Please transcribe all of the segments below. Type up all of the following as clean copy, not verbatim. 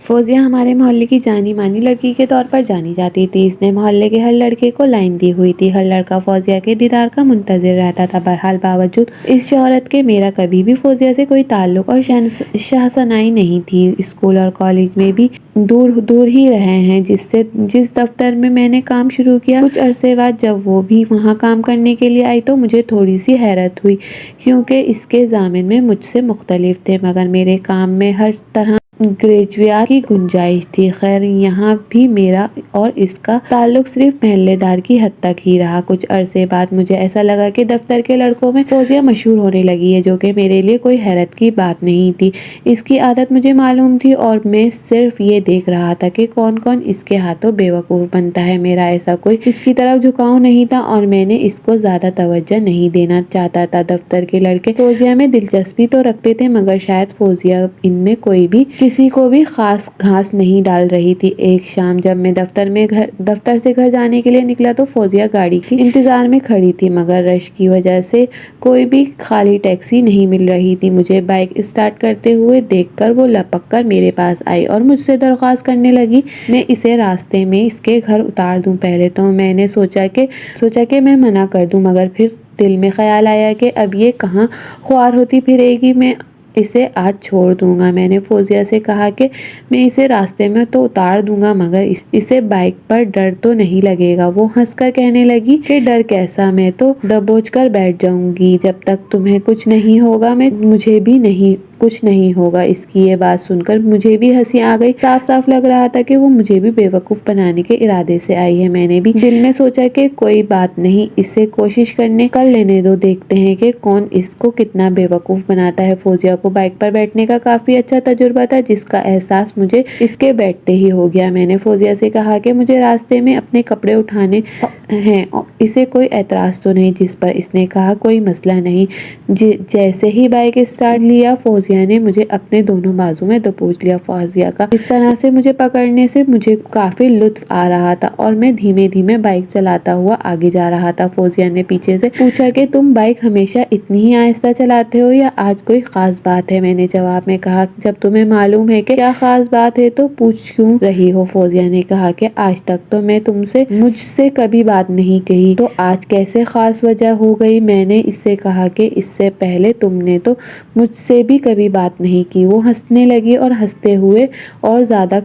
فوزیہ ہمارے محلے کی جانی مانی لڑکی کے طور پر جانی جاتی تھی۔ اس نے محلے کے ہر لڑکے کو لائن دی ہوئی تھی۔ ہر لڑکا فوزیہ کے دیدار کا منتظر رہتا تھا۔ بہرحال باوجود اس شہرت کے میرا کبھی بھی فوزیہ سے کوئی تعلق اور شناخت نہیں تھی۔ اسکول اور کالج میں بھی دور دور ہی رہے ہیں۔ جس دفتر میں نے کام شروع کیا، کچھ عرصے بعد جب وہ بھی وہاں کام کرنے کے لیے آئی تو مجھے تھوڑی سی حیرت ہوئی، کیونکہ اس کے ضامن میں مجھ سے مختلف تھے، مگر میرے کام میں ہر طرح گریجویٹ کی گنجائش تھی۔ خیر، یہاں بھی میرا اور اس کا تعلق صرف محلے دار کی حد تک ہی رہا۔ کچھ عرصے بعد مجھے ایسا لگا کہ دفتر کے لڑکوں میں فوزیہ مشہور ہونے لگی ہے، جو کہ میرے لیے کوئی حیرت کی بات نہیں تھی۔ اس کی عادت مجھے معلوم تھی اور میں صرف یہ دیکھ رہا تھا کہ کون کون اس کے ہاتھوں بے وقوف بنتا ہے۔ میرا ایسا کوئی اس کی طرف جھکاؤ نہیں تھا اور میں نے اس کو زیادہ توجہ نہیں دینا چاہتا تھا۔ دفتر کے لڑکے فوزیہ میں دلچسپی تو رکھتے تھے، مگر شاید فوزیہ ان میں کسی کو بھی خاص گھاس نہیں ڈال رہی تھی۔ ایک شام جب میں دفتر سے گھر جانے کے لیے نکلا تو فوزیہ گاڑی کی انتظار میں کھڑی تھی، مگر رش کی وجہ سے کوئی بھی خالی ٹیکسی نہیں مل رہی تھی۔ مجھے بائک اسٹارٹ کرتے ہوئے دیکھ کر وہ لپک کر میرے پاس آئی اور مجھ سے درخواست کرنے لگی میں اسے راستے میں اس کے گھر اتار دوں۔ پہلے تو میں نے سوچا کہ میں منع کر دوں، مگر پھر دل میں خیال آیا کہ اب یہ کہاں خوار ہوتی پھرے گی، میں اسے آج چھوڑ دوں گا۔ میں نے فوزیہ سے کہا کہ میں اسے راستے میں تو اتار دوں گا، مگر اسے بائک پر ڈر تو نہیں لگے گا۔ وہ ہنس کر کہنے لگی کہ ڈر کیسا، میں تو دبوچ کر بیٹھ جاؤں گی۔ جب تک تمہیں کچھ نہیں ہوگا مجھے بھی کچھ نہیں ہوگا۔ اس کی یہ بات سن کر مجھے بھی ہنسی آ گئی۔ صاف صاف لگ رہا تھا کہ وہ مجھے بھی بے وقوف بنانے کے ارادے سے آئی ہے۔ میں نے بھی دل میں سوچا کہ کوئی بات نہیں، اسے کوشش کر لینے دو، دیکھتے ہیں کہ کون اس کو کتنا بے وقوف بناتا ہے۔ فوزیہ کو بائک پر بیٹھنے کا کافی اچھا تجربہ تھا، جس کا احساس مجھے اس کے بیٹھتے ہی ہو گیا۔ میں نے فوزیہ سے کہا کہ مجھے راستے میں اپنے کپڑے اٹھانے ہیں، اسے کوئی اعتراض تو نہیں؟ جس پر اس نے کہا کوئی مسئلہ نہیں۔ جیسے ہی بائک اسٹارٹ لیا، فوزیہ نے مجھے اپنے دونوں بازو میں دبوچ لیا۔ فوزیہ کا اس طرح سے مجھے پکڑنے سے مجھے کافی لطف آ رہا تھا اور میں دھیمے دھیمے بائک چلاتا ہوا آگے جا رہا تھا۔ فوزیہ نے پیچھے سے پوچھا کہ تم بائک ہمیشہ اتنی ہی آہستہ چلاتے ہو یا آج کوئی خاص بات ہے؟ میں نے جواب میں کہا جب تمہیں معلوم ہے کہ کیا خاص بات ہے تو پوچھ کیوں رہی ہو؟ فوزیہ نے کہا کہ آج تک تو میں مجھ سے کبھی بات نہیں کہی، تو آج کیسے خاص وجہ ہو گئی؟ میں نے اس سے کہا کہ اس سے پہلے تم نے تو مجھ سے بھی کبھی بات نہیں کی۔ وہ ہنسنے لگی اور ہنستے ہوئے اور زیادہ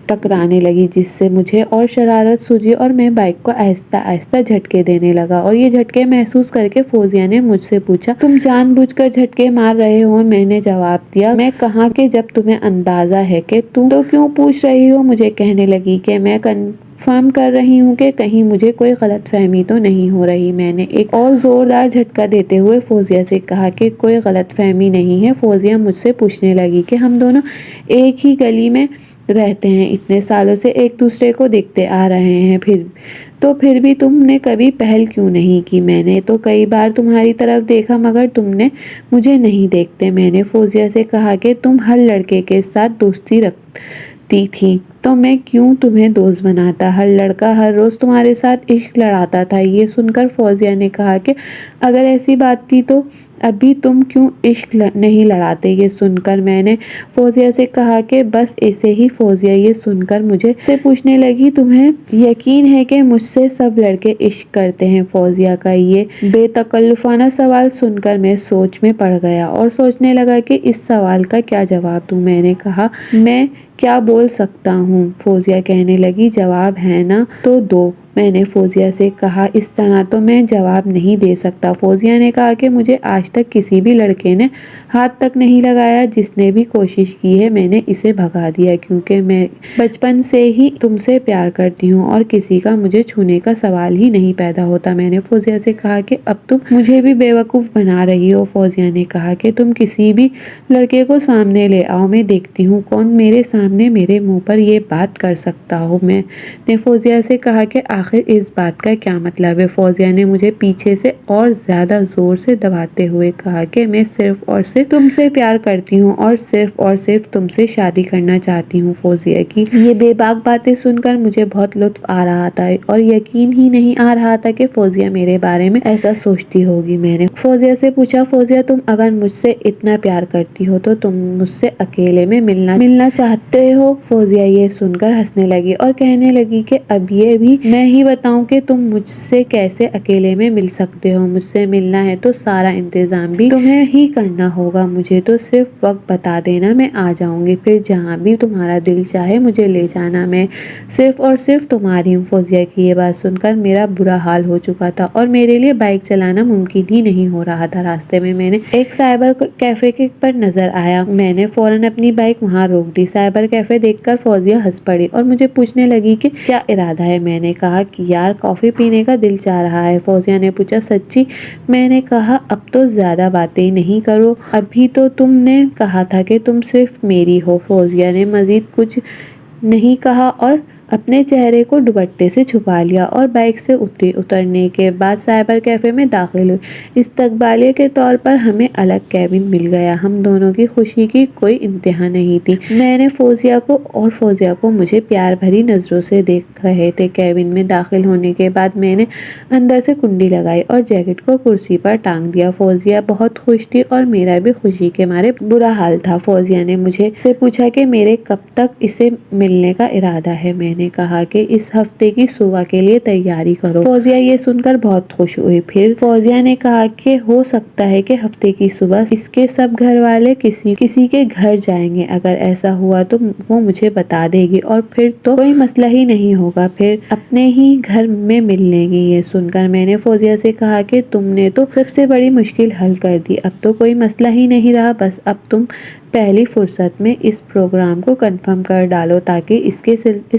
ٹکرانے لگی، جس سے مجھے اور شرارت سوجی اور میں بائک کو آہستہ آہستہ جھٹکے دینے لگا، اور یہ جھٹکے محسوس کر کے فوزیہ نے مجھ سے پوچھا تم جان بوجھ کر جھٹکے مار رہے ہو؟ میں نے جواب دیا میں کہا کہ جب تمہیں اندازہ ہے کہ تم تو کیوں پوچھ رہی ہو؟ مجھے کہنے لگی کہ میں کنفرم کر رہی ہوں کہ کہیں مجھے کوئی غلط فہمی تو نہیں ہو رہی۔ میں نے ایک اور زوردار جھٹکا دیتے ہوئے فوزیہ سے کہا کہ کوئی غلط فہمی نہیں ہے۔ فوزیہ مجھ سے پوچھنے لگی کہ ہم دونوں ایک ہی گلی میں رہتے ہیں، اتنے سالوں سے ایک دوسرے کو دیکھتے آ رہے ہیں، پھر بھی تم نے کبھی پہل کیوں نہیں کی؟ میں نے تو کئی بار تمہاری طرف دیکھا، مگر تم نے مجھے نہیں دیکھتے۔ میں نے فوزیہ سے کہا کہ تم ہر لڑکے کے ساتھ دوستی رکھتی تھی، تو میں کیوں تمہیں دوست بناتا؟ ہر لڑکا ہر روز تمہارے ساتھ عشق لڑاتا تھا۔ یہ سن کر فوزیہ نے کہا کہ اگر ایسی بات تھی تو ابھی تم کیوں عشق نہیں لڑاتے؟ یہ سن کر میں نے فوزیہ سے کہا کہ بس ایسے ہی۔ فوزیہ یہ سن کر مجھے سے پوچھنے لگی تمہیں یقین ہے کہ مجھ سے سب لڑکے عشق کرتے ہیں؟ فوزیہ کا یہ بے تکلفانہ سوال سن کر میں سوچ میں پڑ گیا اور سوچنے لگا کہ اس سوال کا کیا جواب دوں۔ میں نے کہا میں کیا بول سکتا ہوں؟ فوزیہ کہنے لگی جواب ہے نا تو دو۔ میں نے فوزیہ سے کہا اس طرح تو میں جواب نہیں دے سکتا۔ فوزیہ نے کہا کہ مجھے آج تک کسی بھی لڑکے نے ہاتھ تک نہیں لگایا، جس نے بھی کوشش کی ہے میں نے اسے بھگا دیا، کیونکہ میں بچپن سے ہی تم سے پیار کرتی ہوں اور کسی کا مجھے چھونے کا سوال ہی نہیں پیدا ہوتا۔ میں نے فوزیہ سے کہا کہ اب تم مجھے بھی بے وقوف بنا رہی ہو۔ فوزیہ نے کہا کہ تم کسی بھی لڑکے کو سامنے لے آؤ، میں دیکھتی ہوں کون میرے سامنے میرے منہ پر یہ بات کر سکتا ہو۔ میں نے فوزیہ سے کہا کہ آخر اس بات کا کیا مطلب ہے؟ فوزیہ نے مجھے پیچھے سے اور زیادہ زور سے دباتے ہوئے کہا کہ میں صرف اور صرف تم سے پیار کرتی ہوں اور صرف تم سے شادی کرنا چاہتی ہوں۔ فوزیہ کی یہ بے باک باتیں سن کر مجھے بہت لطف آ رہا تھا اور یقین ہی نہیں آ رہا تھا کہ فوزیہ میرے بارے میں ایسا سوچتی ہوگی۔ میں نے فوزیہ سے پوچھا، فوزیہ تم اگر مجھ سے اتنا پیار کرتی ہو تو تم مجھ سے اکیلے میں ملنا چاہتے ہو؟ فوزیہ یہ سن کر ہنسنے لگی اور کہنے لگی کہ اب یہ بھی میں ہی بتاؤں کہ تم مجھ سے کیسے اکیلے میں مل سکتے ہو؟ مجھ سے ملنا ہے تو سارا انتظام بھی تمہیں ہی کرنا ہوگا، مجھے تو صرف وقت بتا دینا، میں آ جاؤں گی، پھر جہاں بھی تمہارا دل چاہے مجھے لے جانا، میں صرف اور صرف تمہاری ہوں۔ فوزیہ کی یہ بات سن کر میرا برا حال ہو چکا تھا اور میرے لیے بائک چلانا ممکن ہی نہیں ہو رہا تھا۔ راستے میں میں نے ایک سائبر کیفے پر نظر آیا، میں نے فوراً اپنی بائک وہاں روک دی۔ سائبر کیفے دیکھ کر فوزیہ ہنس پڑی اور مجھے پوچھنے لگی کہ کیا ارادہ ہے؟ میں نے کہا کہ یار کافی پینے کا دل چاہ رہا ہے۔ فوزیہ نے پوچھا سچی؟ میں نے کہا اب تو زیادہ باتیں نہیں کرو، ابھی تو تم نے کہا تھا کہ تم صرف میری ہو۔ فوزیہ نے مزید کچھ نہیں کہا اور اپنے چہرے کو دوپٹے سے چھپا لیا اور بائک سے اتری۔ اترنے کے بعد سائبر کیفے میں داخل ہوئی۔ استقبالیہ کے طور پر ہمیں الگ کیبن مل گیا۔ ہم دونوں کی خوشی کی کوئی انتہا نہیں تھی۔ میں نے فوزیہ کو مجھے پیار بھری نظروں سے دیکھ رہے تھے۔ کیبن میں داخل ہونے کے بعد میں نے اندر سے کنڈی لگائی اور جیکٹ کو کرسی پر ٹانگ دیا۔ فوزیہ بہت خوش تھی اور میرا بھی خوشی کے مارے برا حال تھا۔ فوزیہ نے مجھے سے پوچھا کہ میرے کب تک اسے ملنے کا ارادہ ہے؟ میں نے کہا کہ اس ہفتے کی صبح کے لیے تیاری کرو۔ فوزیہ یہ سن کر بہت خوش ہوئی۔ پھر فوزیہ نے کہا کہ ہو سکتا ہے کہ ہفتے کی صبح اس کے سب گھر والے کسی کے گھر جائیں گے، اگر ایسا ہوا تو وہ مجھے بتا دے گی اور پھر تو کوئی مسئلہ ہی نہیں ہوگا، پھر اپنے ہی گھر میں مل لیں گے۔ یہ سن کر میں نے فوزیہ سے کہا کہ تم نے تو سب سے بڑی مشکل حل کر دی، اب تو کوئی مسئلہ ہی نہیں رہا، بس اب تم پہلی فرصت میں اس پروگرام کو کنفرم کر ڈالو تاکہ اس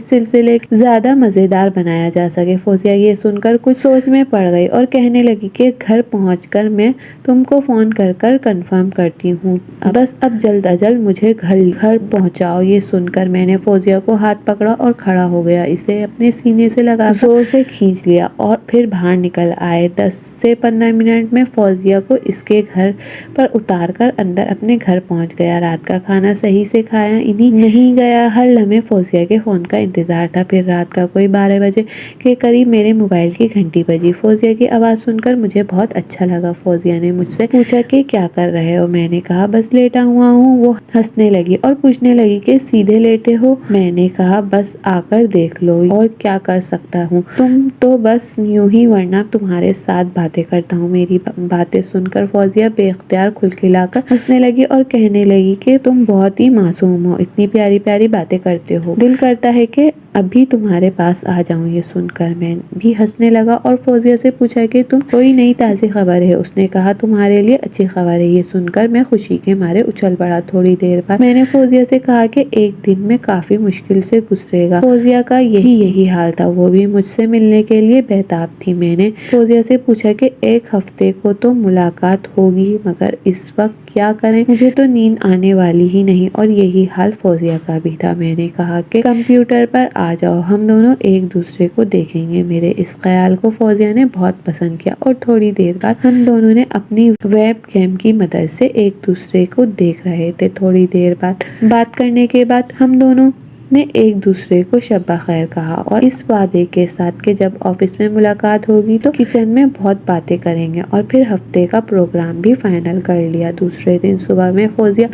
سلسلے کو زیادہ مزیدار بنایا جا سکے۔ فوزیہ یہ سن کر کچھ سوچ میں پڑ گئی اور کہنے لگی کہ گھر پہنچ کر میں تم کو فون کر کنفرم کرتی ہوں، بس اب جلد از جلد مجھے گھر پہنچاؤ۔ یہ سن کر میں نے فوزیہ کو ہاتھ پکڑا اور کھڑا ہو گیا، اسے اپنے سینے سے لگا زور سے کھینچ لیا اور پھر باہر نکل آئے۔ 10 سے 15 منٹ میں فوزیہ کو اس کے گھر پر اتار کر اندر اپنے گھر پہنچ گیا۔ رات کا کھانا صحیح سے کھایا نہیں گیا، ہر لمحے فوزیہ کے فون کا انتظار تھا۔ پھر رات کا کوئی 12 بجے کے قریب میرے موبائل کی گھنٹی بجی۔ فوزیہ کی آواز سن کر مجھے بہت اچھا لگا۔ فوزیہ نے مجھ سے پوچھا کہ کیا کر رہے ہو؟ میں نے کہا بس لیٹا ہوا ہوں۔ وہ ہنسنے لگی اور پوچھنے لگی کہ سیدھے لیٹے ہو؟ میں نے کہا بس آ کر دیکھ لو اور کیا کر سکتا ہوں، تم تو بس یوں ہی، ورنہ تمہارے ساتھ باتیں کرتا ہوں۔ میری باتیں سن کر فوزیہ بے اختیار کھلکھلا کر ہنسنے لگی اور کہنے لگی کہ تم بہت ہی معصوم ہو، اتنی پیاری پیاری باتیں کرتے ہو، دل کرتا ہے کہ ابھی تمہارے پاس آ جاؤں۔ یہ سن کر میں بھی ہنسنے لگا اور فوزیہ سے پوچھا کہ تم کوئی نئی تازی خبر ہے؟ اس نے کہا تمہارے لیے اچھی خبر ہے۔ یہ سن کر میں خوشی کے مارے اچھل پڑا۔ تھوڑی دیر بعد میں نے فوزیہ سے کہا کہ ایک دن میں کافی مشکل سے گزرے گا۔ فوزیہ کا یہی حال تھا، وہ بھی مجھ سے ملنے کے لیے بےتاب تھی۔ میں نے فوزیہ سے پوچھا کہ ایک ہفتے کو تو ملاقات ہوگی، مگر اس وقت کیا کریں؟ مجھے تو نیند آنے والی ہی نہیں اور یہی حال فوزیہ کا بھی تھا۔ میں نے کہا کہ کمپیوٹر پر آ جاؤ، ہم دونوں ایک دوسرے کو دیکھیں گے۔ میرے اس خیال کو فوزیہ نے بہت پسند کیا اور تھوڑی دیر بعد ہم دونوں نے اپنی ویب کیم کی مدد سے ایک دوسرے کو دیکھ رہے تھے۔ تھوڑی دیر بعد بات کرنے کے بعد ہم دونوں نے ایک دوسرے کو شب بخیر کہا اور اس وعدے کے ساتھ کہ جب آفس میں ملاقات ہوگی تو کچن میں بہت باتیں کریں گے، اور پھر ہفتے کا پروگرام بھی فائنل کر لیا۔ دوسرے دن صبح میں فوزیہ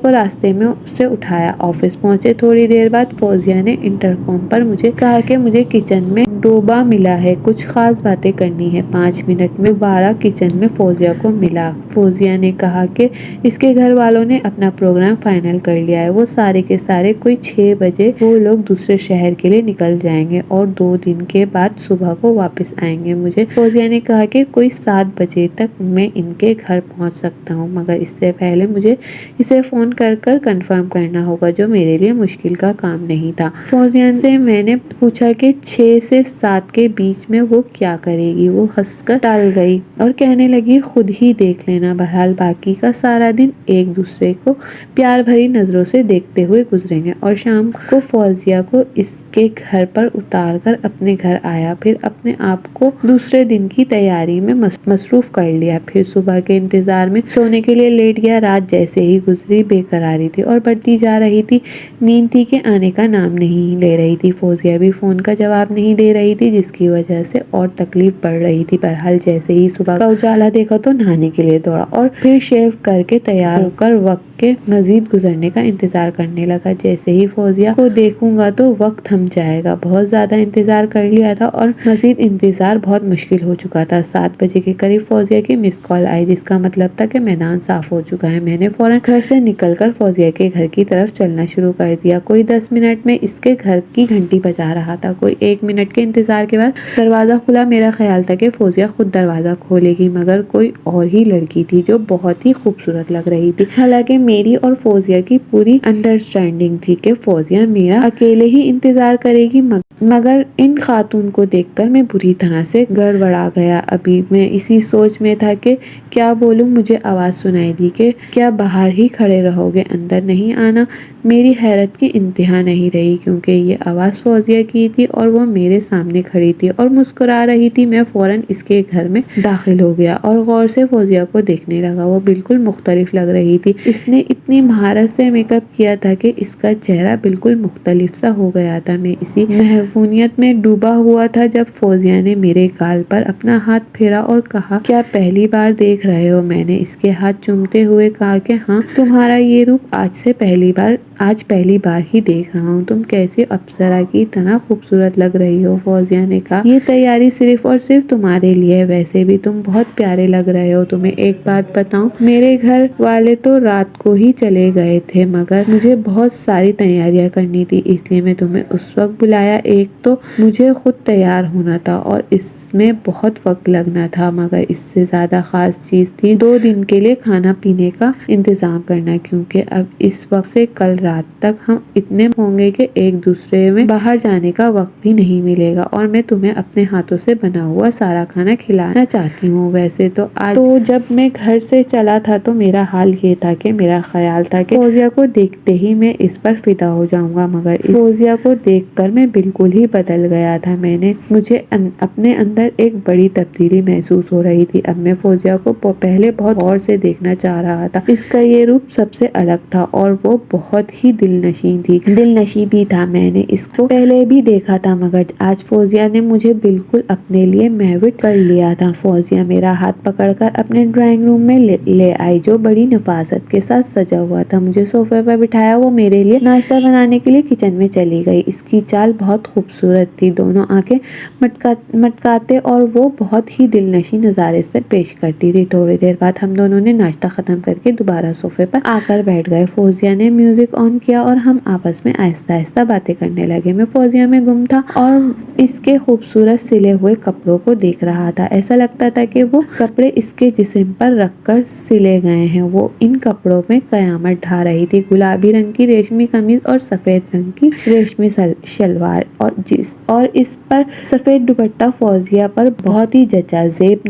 کو راستے میں سے اٹھایا، آفس پہنچے۔ تھوڑی دیر بعد فوزیہ نے انٹرکام پر مجھے کہا کہ مجھے کچن میں ڈوبا ملا ہے، کچھ خاص باتیں کرنی ہے۔ 5 منٹ میں دوبارہ کچن میں فوزیہ کو ملا۔ فوزیہ نے کہا کہ اس کے گھر والوں نے اپنا پروگرام فائنل کر لیا ہے، وہ سارے کے سارے کوئی 6 بجے وہ لوگ دوسرے شہر کے لیے نکل جائیں گے اور 2 دن کے بعد صبح کو واپس آئیں گے۔ مجھے فوزیہ نے کہا کہ کوئی 7 بجے تک میں ان کے گھر پہنچ سکتا ہوں، مگر اس سے پہلے مجھے اسے فون کر کنفرم کرنا ہوگا، جو میرے لیے مشکل کا کام نہیں تھا۔ فوزیہ سے میں نے پوچھا کہ 6 سے 7 کے بیچ میں وہ کیا کرے گی؟ وہ ہنس کر ٹال گئی اور کہنے لگی خود ہی دیکھ لینا، بہرحال باقی کا سارا دن ایک دوسرے کو پیار بھری نظروں سے دیکھتے ہوئے گزریں گے اور شام کو وہ فوزیہ کو اس کے گھر پر اتار کر اپنے گھر آیا، پھر اپنے آپ کو دوسرے دن کی تیاری میں مصروف کر لیا، پھر صبح کے انتظار میں سونے کے لیے لیٹ گیا۔ رات جیسے ہی گزری بے قراری تھی اور بڑھتی جا رہی تھی، نیند تھی کہ آنے کا نام نہیں لے رہی تھی۔ فوزیہ بھی فون کا جواب نہیں دے رہی تھی، جس کی وجہ سے اور تکلیف بڑھ رہی تھی۔ بہرحال جیسے ہی صبح کا اجالا دیکھا تو نہانے کے لیے دوڑا اور پھر شیو کر کے تیار ہو کر وقت کے مزید گزرنے کا انتظار کرنے لگا۔ جیسے ہی فوزیہ کو دیکھوں گا تو وقت تھم جائے گا۔ بہت زیادہ انتظار کر لیا تھا اور مزید انتظار بہت مشکل ہو چکا تھا۔ 7 بجے کے قریب فوزیہ کی مس کال آئی، جس کا مطلب تھا کہ میدان صاف ہو چکا ہے۔ میں نے فوراً گھر سے نکل کر فوزیہ کے گھر کی طرف چلنا شروع کر دیا۔ کوئی 10 منٹ میں اس کے گھر کی گھنٹی بجا رہا تھا۔ کوئی 1 منٹ کے انتظار کے بعد دروازہ کھلا۔ میرا خیال تھا کہ فوزیہ خود دروازہ کھولے گی، مگر کوئی اور ہی لڑکی تھی جو بہت ہی خوبصورت لگ رہی تھی۔ حالانکہ میری اور فوزیہ کی پوری انڈرسٹینڈنگ تھی کہ فوزیہ میرا اکیلے ہی انتظار کرے گی، مگر ان خاتون کو دیکھ کر میں بری طرح سے گڑبڑا گیا۔ ابھی میں اسی سوچ میں تھا کہ کیا بولوں، مجھے آواز سنائی دی کہ کیا باہر ہی کھڑے رہو گے، اندر نہیں آنا؟ میری حیرت کی انتہا نہیں رہی، کیونکہ یہ آواز فوزیہ کی تھی اور وہ میرے سامنے کھڑی تھی اور مسکرا رہی تھی۔ میں فوراً اس کے گھر میں داخل ہو گیا اور غور سے فوزیہ کو دیکھنے لگا۔ وہ بالکل مختلف لگ رہی تھی۔ اس نے اتنی مہارت سے میک اپ کیا تھا کہ اس کا چہرہ بالکل مختلف سا ہو گیا تھا۔ میں اسی محفوظیت میں ڈوبا ہوا تھا جب فوزیہ نے میرے گال پر اپنا ہاتھ پھیرا اور کہا، کیا پہلی بار دیکھ رہے ہو؟ میں نے اس کے ہاتھ چومتے ہوئے کہا کہ ہاں، تمہارا یہ روپ آج پہلی بار ہی دیکھ رہا ہوں۔ تم کیسی اپسرا کی طرح خوبصورت لگ رہی ہو۔ فوزیہ نے کہا، یہ تیاری صرف اور صرف تمہارے لیے ہے، ویسے بھی تم بہت پیارے لگ رہے ہو۔ تمہیں ایک بات بتاؤں، میرے گھر والے تو رات کو ہی چلے گئے تھے، مگر مجھے بہت ساری تیاریاں کرنی تھی، اس لیے میں تمہیں اس وقت بلایا۔ ایک تو مجھے خود تیار ہونا تھا اور اس میں بہت وقت لگنا تھا، مگر اس سے زیادہ خاص چیز تھی 2 دن کے لیے کھانا پینے کا انتظام کرنا، کیونکہ اب اس وقت سے کل رات تک ہم اتنے ہوں گے کہ ایک دوسرے میں باہر جانے کا وقت بھی نہیں ملے گا، اور میں تمہیں اپنے ہاتھوں سے بنا ہوا سارا کھانا کھلانا چاہتی ہوں۔ ویسے تو آج تو جب میں گھر سے چلا تھا تو میرا حال یہ تھا کہ میرا خیال تھا کہ فوزیہ کو دیکھتے ہی میں اس پر فدا ہو جاؤں گا، مگر اس فوزیہ کو دیکھ کر میں بالکل ہی بدل گیا تھا۔ مجھے اپنے اندر ایک بڑی تبدیلی محسوس ہو رہی تھی۔ اب میں فوزیہ کو پہلے بہت غور سے دیکھنا چاہ رہا تھا۔ اس کا یہ روپ سب سے الگ تھا اور وہ بہت ہی دلنشیں بھی تھا۔ میں نے اس کو پہلے بھی دیکھا تھا، مگر آج فوزیہ نے مجھے بالکل اپنے لیے محوٹ کر لیا تھا۔ فوزیہ میرا ہاتھ پکڑ کر اپنے ڈرائنگ روم میں لے آئی، جو بڑی نفاست کے ساتھ سجا ہوا تھا۔ مجھے صوفے پر بٹھایا، وہ میرے لیے ناشتہ بنانے کے لیے کچن میں چلی گئی۔ اس کی چال بہت خوبصورت تھی، دونوں آنکھیں مٹکاتے اور وہ بہت ہی دلنشیں نظارے سے پیش کرتی تھی۔ تھوڑی دیر بعد ہم دونوں نے ناشتہ ختم کر کے دوبارہ صوفے پر آ کر بیٹھ گئے۔ فوزیہ نے میوزک آن کیا اور ہم آپس میں آہستہ آہستہ باتیں کرنے لگے۔ میں فوزیہ میں گم تھا اور اس کے خوبصورت سلے ہوئے کپڑوں کو دیکھ رہا تھا۔ ایسا لگتا تھا کہ وہ کپڑے اس کے جسم پر رکھ کر سلے گئے ہیں۔ وہ ان کپڑوں میں قیامت ڈھا رہی تھی۔ گلابی رنگ کی ریشمی قمیض اور سفید رنگ کی ریشمی شلوار اور اس پر سفید دوپٹہ فوزیہ پر بہت ہی جچا زیب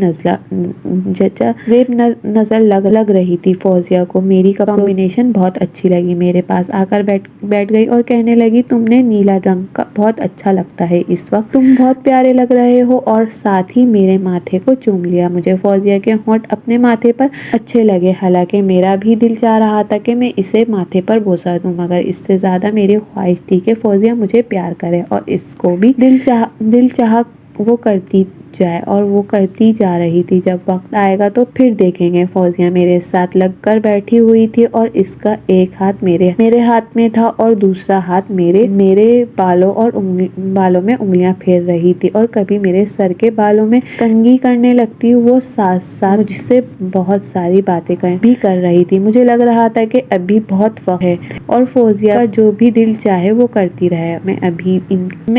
نظر لگ رہی تھی۔ فوزیہ کو میری کمبینیشن بہت اچھی لگی، میرے پاس آ کر بیٹھ گئی اور کہنے لگی، تم نے نیلا رنگ کا بہت اچھا لگتا ہے اس وقت، تم بہت پیارے لگ رہے ہو، اور ساتھ ہی میرے ماتھے کو چوم لیا۔ مجھے فوزیہ کے ہونٹ اپنے ماتھے پر اچھے لگے، حالانکہ میرا بھی دل چاہ رہا تھا کہ میں اسے ماتھے پر بوسہ دوں، مگر اس سے زیادہ میری خواہش تھی کہ فوزیہ مجھے پیار کرے اور اس کو بھی دل چاہا وہ کرتی جا رہی تھی۔ جب وقت آئے گا تو پھر دیکھیں گے۔ فوزیہ میرے ساتھ لگ کر بیٹھی ہوئی تھی اور اس کا ایک ہاتھ میرے ہاتھ میں تھا اور دوسرا ہاتھ میرے بالوں میں انگلیاں پھیر رہی تھی اور کبھی میرے سر کے بالوں میں کنگھی کرنے لگتی۔ وہ ساتھ ساتھ مجھ سے بہت ساری باتیں بھی کر رہی تھی۔ مجھے لگ رہا تھا کہ ابھی بہت وقت ہے اور فوزیہ کا جو بھی دل چاہے وہ کرتی رہے۔ میں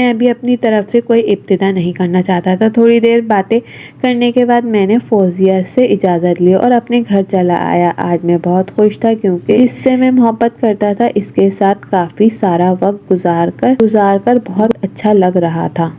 ابھی اپنی طرف سے کوئی ابتدا نہیں کرنا چاہتا تھا۔ تھوڑی دیر باتیں کرنے کے بعد میں نے فوزیہ سے اجازت لی اور اپنے گھر چلا آیا۔ آج میں بہت خوش تھا، کیونکہ جس سے میں محبت کرتا تھا اس کے ساتھ کافی سارا وقت گزار کر بہت اچھا لگ رہا تھا۔